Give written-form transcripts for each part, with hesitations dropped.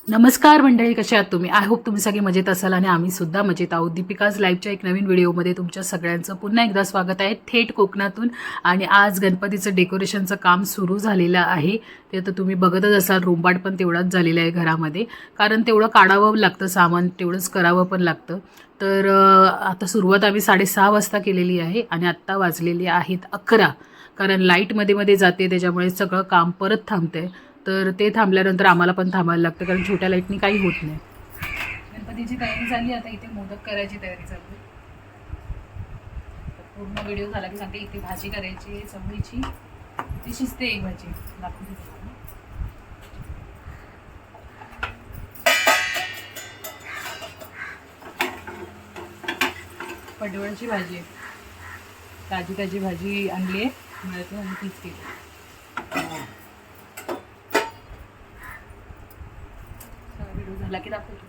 नमस्कार मंडळी, कसे आहात तुम्ही? आय होप तुम्ही सगळे मजेत असाल आणि आम्ही सुद्धा मजेत आहोत. दीपिकाज लाईव्हच्या एक नवीन व्हिडिओमध्ये तुमच्या सगळ्यांचं पुन्हा एकदा स्वागत आहे थेट कोकणातून. आणि आज गणपतीचं डेकोरेशनचं काम सुरू झालेलं आहे. ते तर तुम्ही बघतच असाल, रुंबाट पण तेवढाच झालेला आहे घरामध्ये, कारण तेवढं काढावं लागतं सामान, तेवढंच करावं पण लागतं. तर आता सुरुवात आम्ही 6:30 वाजता केलेली आहे आणि आत्ता वाजलेली आहेत 11, कारण लाईट मध्ये मध्ये जाते त्याच्यामुळे सगळं काम परत थांबते. तर ते थांबल्यानंतर आम्हाला पण थांबायला लागतं, कारण छोट्या लाईटनी काही होत नाही. गणपतीची तयारी झाली, आता इथे मोदक करायची तयारी चालली. पूर्ण व्हिडिओ झाला की सांगते. इथे भाजी करायची चवळीची, ती शिजते एक भाजी दाखवते. पडवळची भाजी आहे, ताजी ताजी भाजी आणली आहे मिळते आणि तीच केली. झाला की दाखवतो.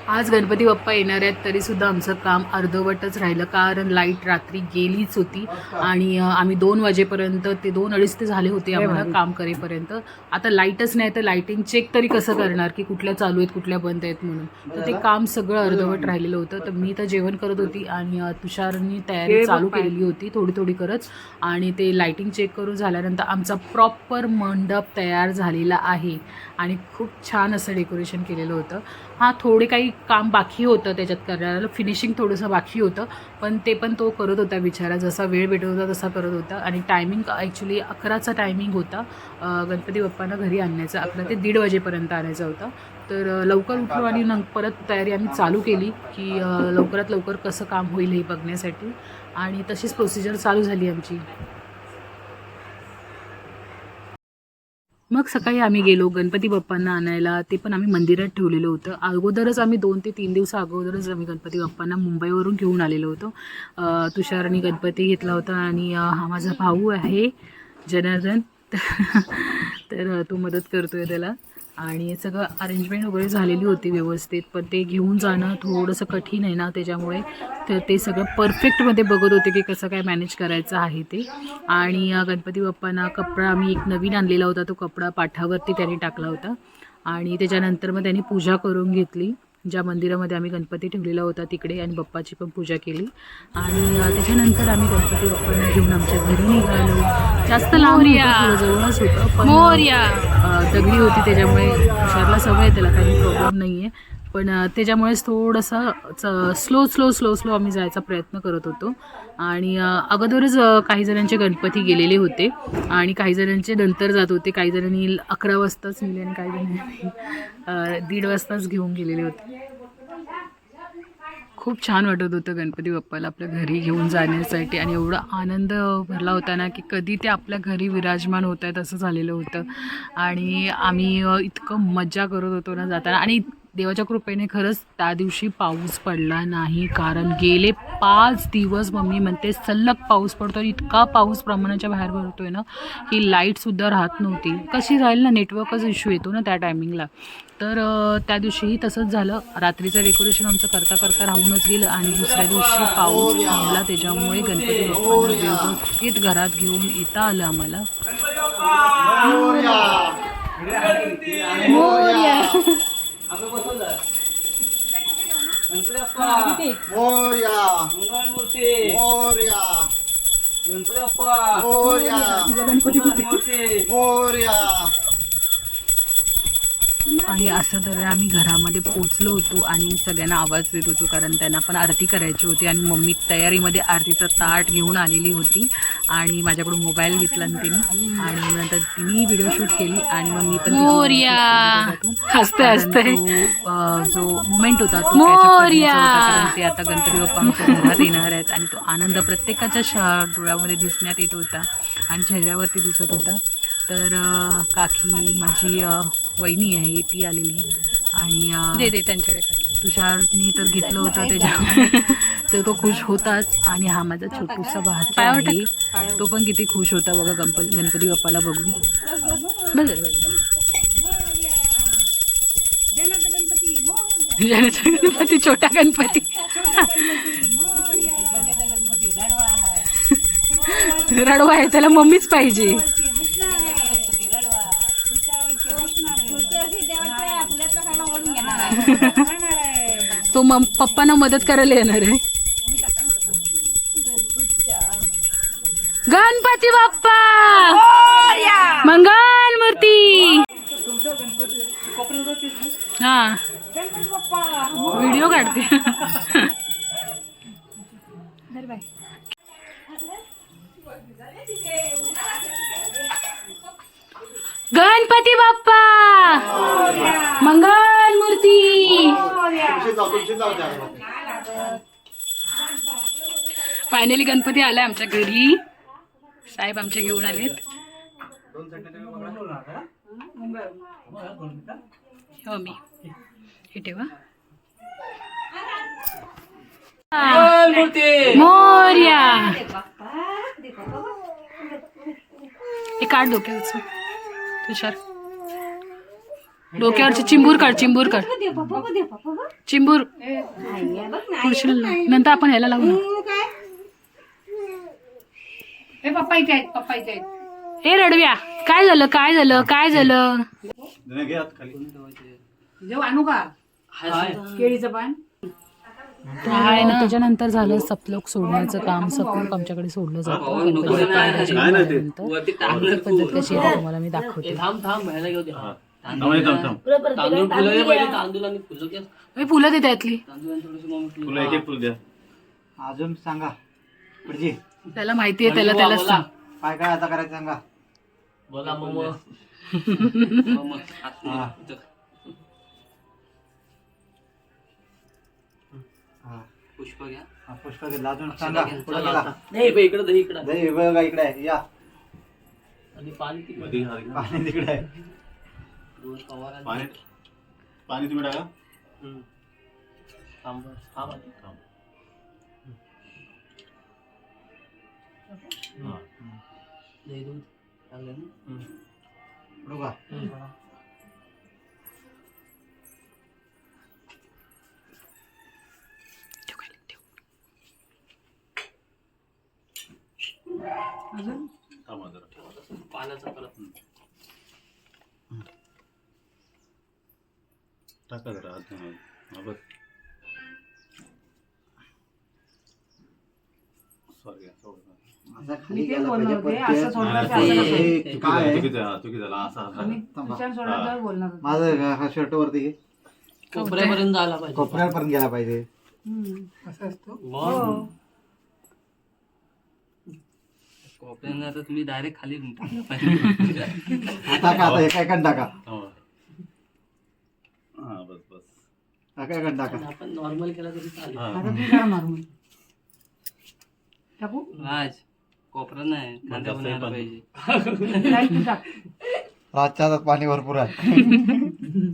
आज गणपती बाप्पा येणार आहेत, तरीसुद्धा आमचं काम अर्धवटच राहिलं, कारण लाईट रात्री गेलीच होती आणि आम्ही 2 वाजेपर्यंत, ते 2-2:30 ते झाले होते आम्हाला काम करेपर्यंत. आता लाईटच नाही तर लाईटिंग चेक तरी कसं करणार की कुठल्या चालू आहेत कुठल्या बंद आहेत म्हणून. तर ते काम सगळं अर्धवट राहिलेलं होतं. तर मी तर जेवण करत होती आणि तुषारनी तयारी चालू केलेली होती थोडी थोडी करत. आणि ते लाईटिंग चेक करून झाल्यानंतर आमचा प्रॉपर मंडप तयार झालेला आहे आणि खूप छान असं डेकोरेशन केलेलं होतं. हां, थोडे काही काम बाकी होतं त्याच्यात करायला, फिनिशिंग थोडंसं बाकी होतं, पण ते पण तो करत होता बिचारा, जसा वेळ भेटत होता तसा करत होता. आणि टायमिंग ॲक्च्युली 11चा टायमिंग होता गणपती बाप्पांना घरी आणण्याचा. 11 ते 1:30 वाजेपर्यंत आणायचा होता. तर लवकर उठलो आणि परत तयारी आम्ही चालू केली की लवकरात लवकर कसं काम होईल हे बघण्यासाठी. आणि तशीच प्रोसिजर चालू झाली आमची. मग सकाळी आम्ही गेलो गणपती बाप्पांना आणायला. ते पण आम्ही मंदिरात ठेवलेलं होतं. अगोदरच आम्ही 2 ते 3 दिवस अगोदरच आम्ही गणपती बाप्पांना मुंबईवरून घेऊन आलेलो होतो. तुषारनी गणपती घेतला होता आणि हा माझा भाऊ आहे जनार्दन, तर तो मदत करतोय त्याला. आणि सगळं अरेंजमेंट वगैरे झालेली होती व्यवस्थित, पण ते घेऊन जाणं थोडंसं कठीण आहे ना, त्याच्यामुळे तर ते सगळं परफेक्टमध्ये बघत होते की कसं काय मॅनेज करायचं आहे ते. आणि गणपती बाप्पांना कपडा आम्ही एक नवीन आणलेला होता, तो कपडा पाठावरती त्यांनी टाकला होता. आणि त्याच्यानंतर मग त्यांनी पूजा करून घेतली ज्या मंदिरामध्ये आम्ही गणपती ठेवलेला होता तिकडे, आणि बाप्पाची पण पूजा केली. आणि त्याच्यानंतर आम्ही गणपती बाप्पांना घेऊन आमच्या घरी निघालो. जास्त लांब नव्हतं, जवळच होतं, पण दगडी होती त्याच्यामुळे तुषारला सवय आहे, त्याला काही प्रॉब्लेम नाही आहे. पण त्याच्यामुळेच थोडंसं स्लो आम्ही जायचा प्रयत्न करत होतो. आणि अगोदरच काही जणांचे गणपती गेलेले होते आणि काही जणांचे नंतर जात होते. काही जणांनी 11 वाजताच नेले आणि काही जणांनी 1:30 वाजताच घेऊन गेलेले होते. खूप छान वाटत होतं गणपती बाप्पाला आपल्या घरी घेऊन जाण्यासाठी, आणि एवढा आनंद भरला होता ना की कधी ते आपल्या घरी विराजमान होत आहेत असं झालेलं होतं. आणि आम्ही इतकं मजा करत होतो ना जाताना. आणि देवाच्या कृपेने खरंच त्या दिवशी पाऊस पडला नाही, कारण गेले 5 दिवस मम्मी म्हणते सलग पाऊस पडतो. इतका पाऊस प्रमाणाच्या बाहेर पडतोय ना की लाईटसुद्धा राहत नव्हती. कशी राहील ना, नेटवर्कच इश्यू येतो ना त्या टायमिंगला. तर त्या दिवशीही तसंच झालं. रात्रीचं डेकोरेशन आमचं करता करता राहूनच गेलं आणि दुसऱ्या दिवशी पाऊस थांबला. त्याच्यामुळे गणपती बाप्पांना व्यवस्थित घरात घेऊन येता आलं आम्हाला. आणि असं तर आम्ही घरामध्ये पोचलो होतो आणि सगळ्यांना आवाज देत होतो, कारण त्यांना पण आरती करायची होती. आणि मम्मी तयारीमध्ये आरतीचं ताट घेऊन आलेली होती आणि माझ्याकडून मोबाईल घेतला तिने, आणि नंतर तिने व्हिडिओ शूट केली आणि मग मी पण जो मोमेंट होता तो कारण ते आता गणपती बाप्पा आमच्या घरात येणार आहेत आणि तो आनंद प्रत्येकाच्या डोळ्यामध्ये दिसण्यात येत होता आणि चेहऱ्यावरती दिसत होता. तर काकी माझी वहिनी आहे ती आलेली, आणि त्यांच्याकडे तुषारनी तर घेतलं होतं त्याच्यामुळे तर तो खुश होताच. आणि हा माझा छोटूसा भाचा आहे, तो पण किती खुश होता बघा गणपती बाप्पाला बघून. गणपती छोटा गणपती रडवा आहे, त्याला मम्मीच पाहिजे. तो पप्पांना मदत करायला येणार आहे. गणपती बाप्पा मंगल मूर्ती. हा व्हिडिओ काढते. गणपती बाप्पा मंगल मूर्ती. फायनली गणपती आलाय आमच्या घरी. साहेब आमचे घेऊन आलेत. हो मी हे ठेवा. मोरया. हे काढ डोक्यावरचं तुषार. डोक्यावरची चिंबूर काढ. चिंबूर काढ. चिंबूर नंतर आपण ह्याला लावू ना. पप्पा इथे आहेत. पप्पा इथे आहेत. हे रडव्या काय झालं काय झालं काय झालं. जेव्हा आणू का केळीचं पान. आहे ना. त्याच्यानंतर झालं सपलोक सोडण्याचं काम. सपलोक आमच्याकडे सोडलं जातं. पद्धत कशी आहे तुम्हाला मी दाखवते. फुलं दे त्यातली. अजून सांगा त्याला माहिती आहे. त्यालाच सांग काय काय आता करायचं सांगा. बघा पुष्प घ्या. पुष्प घेतला. अजून सांगा पुढे गेला. इकडे दही इकडे दही बघा इकडे आहे. या आणि पाणी पाणी तिकडे आहे. पाणी तुम्ही टाका. दही दूध टाकलं ना. पुढे का पाण्याचा परत टाका जरा बस. सॉरी असं खाली मी तेच गेला बोलणार पाहिजे. होते. असं सोडलं तर हे असं हे काय आहे? चुकी झाला असा मी तुषार सोडलं तर बोलणार होते. माझं हा शर्ट वरती घे. कोपऱ्यापर्यंत आला पाहिजे. कोपऱ्यापर्यंत गेला पाहिजे. असं असतो. मग कोपऱ्यानं आता तुम्ही डायरेक्ट खाली टाकलं पाहिजे. आता एका एकान टाका. हा बस बस. एका एकान टाका. आपण नॉर्मल केला तरी चालेल. आता तुम्ही करा नॉर्मल. टाकू राज कोपरा नाही खांद्यावर आला पाहिजे. लाईट तू टाक. रातच्या हातात पाणी भरपूर आहे.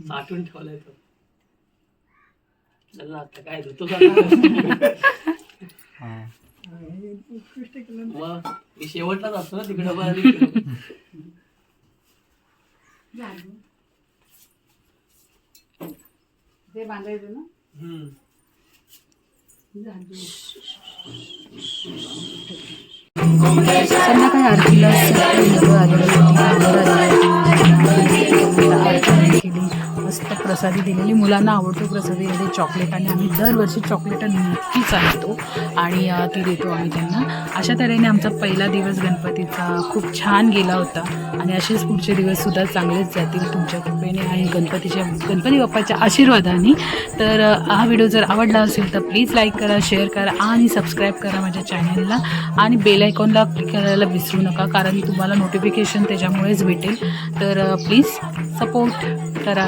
साठवून ठेवलाय तो. चल ना आता काय धुतो हा. मग मी शेवटलाच असतो ना तिकडं. ते बांधायचं ना. संध्याकाळी आरतीला केली. मस्त प्रसादी दिलेली. मुलांना आवडतो प्रसादी मध्ये चॉकलेट आणि आम्ही दरवर्षी चॉकलेट नक्कीच आणतो आणि ती देतो आम्ही त्यांना. अशा तऱ्हेने आमचा पहिला दिवस गणपतीचा खूप छान गेला होता आणि असेच पुढचे दिवससुद्धा चांगलेच जातील तुमच्या कृपेने आणि गणपती बाप्पाच्या आशीर्वादाने. तर हा व्हिडिओ जर आवडला असेल तर प्लीज लाईक करा, शेअर करा आणि सबस्क्राईब करा माझ्या चॅनलला आणि बेल आयकॉनला क्लिक करायला विसरू नका कारण तुम्हाला नोटिफिकेशन त्याच्यामुळेच भेटेल. तर प्लीज सपोर्ट करा.